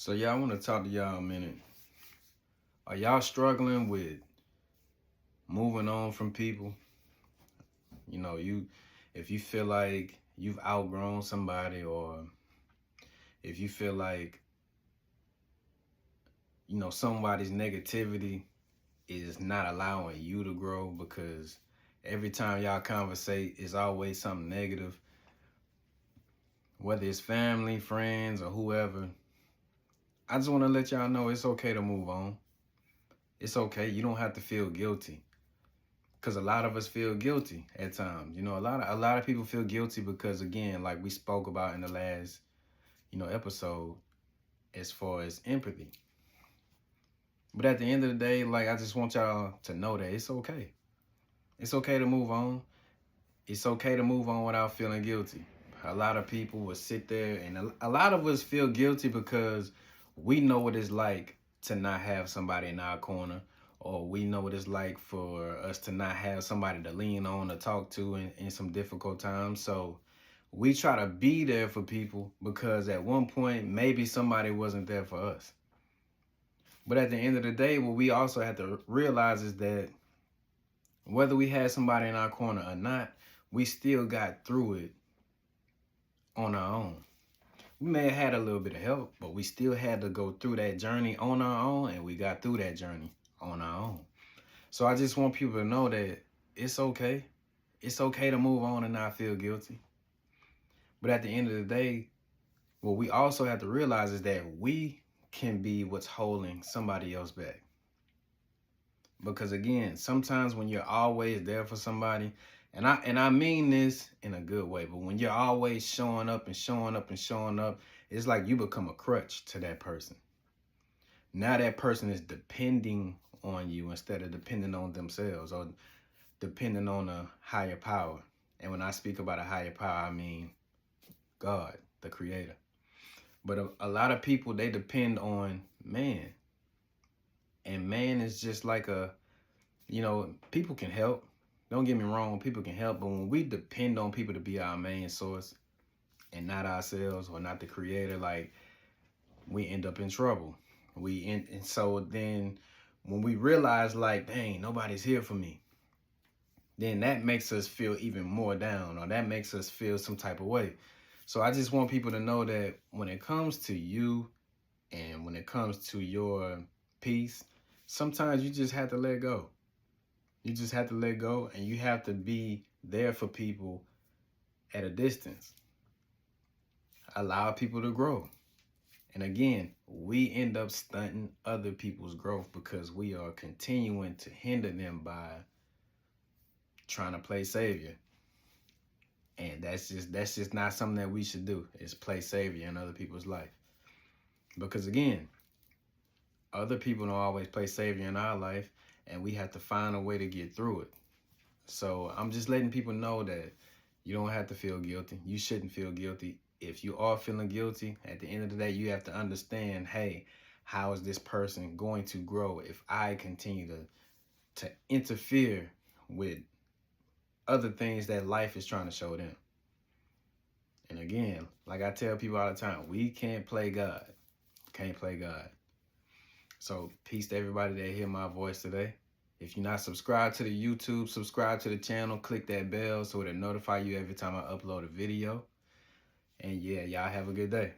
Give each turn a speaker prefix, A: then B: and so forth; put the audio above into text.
A: So yeah, I want to talk to y'all a minute. Are y'all struggling with moving on from people? You know, if you feel like you've outgrown somebody, or if you feel like, somebody's negativity is not allowing you to grow because every time y'all conversate, it's always something negative, whether it's family, friends, or whoever. I just want to let y'all know it's okay to move on. It's okay. You don't have to feel guilty. Because a lot of us feel guilty at times. A lot of people feel guilty because, again, like we spoke about in the last, episode, as far as empathy. But at the end of the day, like, I just want y'all to know that it's okay. It's okay to move on. It's okay to move on without feeling guilty. A lot of people will sit there, and a lot of us feel guilty because we know what it's like to not have somebody in our corner, or we know what it's like for us to not have somebody to lean on or talk to in some difficult times. So we try to be there for people because at one point, maybe somebody wasn't there for us. But at the end of the day, what we also have to realize is that whether we had somebody in our corner or not, we still got through it on our own. We may have had a little bit of help, but we still had to go through that journey on our own, and we got through that journey on our own. So I just want people to know that it's okay. It's okay to move on and not feel guilty. But at the end of the day, what we also have to realize is that we can be what's holding somebody else back. Because again, sometimes when you're always there for somebody, and I mean this in a good way, but when you're always showing up and showing up and showing up, it's like you become a crutch to that person. Now that person is depending on you instead of depending on themselves or depending on a higher power. And when I speak about a higher power, I mean God, the creator. But a lot of people, they depend on man. And man is just like people can help. Don't get me wrong, people can help. But when we depend on people to be our main source and not ourselves or not the creator, like, we end up in trouble. And so then when we realize, like, dang, nobody's here for me, then that makes us feel even more down, or that makes us feel some type of way. So I just want people to know that when it comes to you and when it comes to your peace, sometimes you just have to let go. You just have to let go, and you have to be there for people at a distance. Allow people to grow. And again, we end up stunting other people's growth because we are continuing to hinder them by trying to play savior. And that's just not something that we should do, is play savior in other people's life. Because again, other people don't always play savior in our life, and we have to find a way to get through it. So I'm just letting people know that you don't have to feel guilty. You shouldn't feel guilty. If you are feeling guilty, at the end of the day, you have to understand, hey, how is this person going to grow if I continue to interfere with other things that life is trying to show them? And again, like I tell people all the time, we can't play God. Can't play God. So peace to everybody that hear my voice today. If you're not subscribed to the YouTube, subscribe to the channel, click that bell so it'll notify you every time I upload a video. And yeah, y'all have a good day.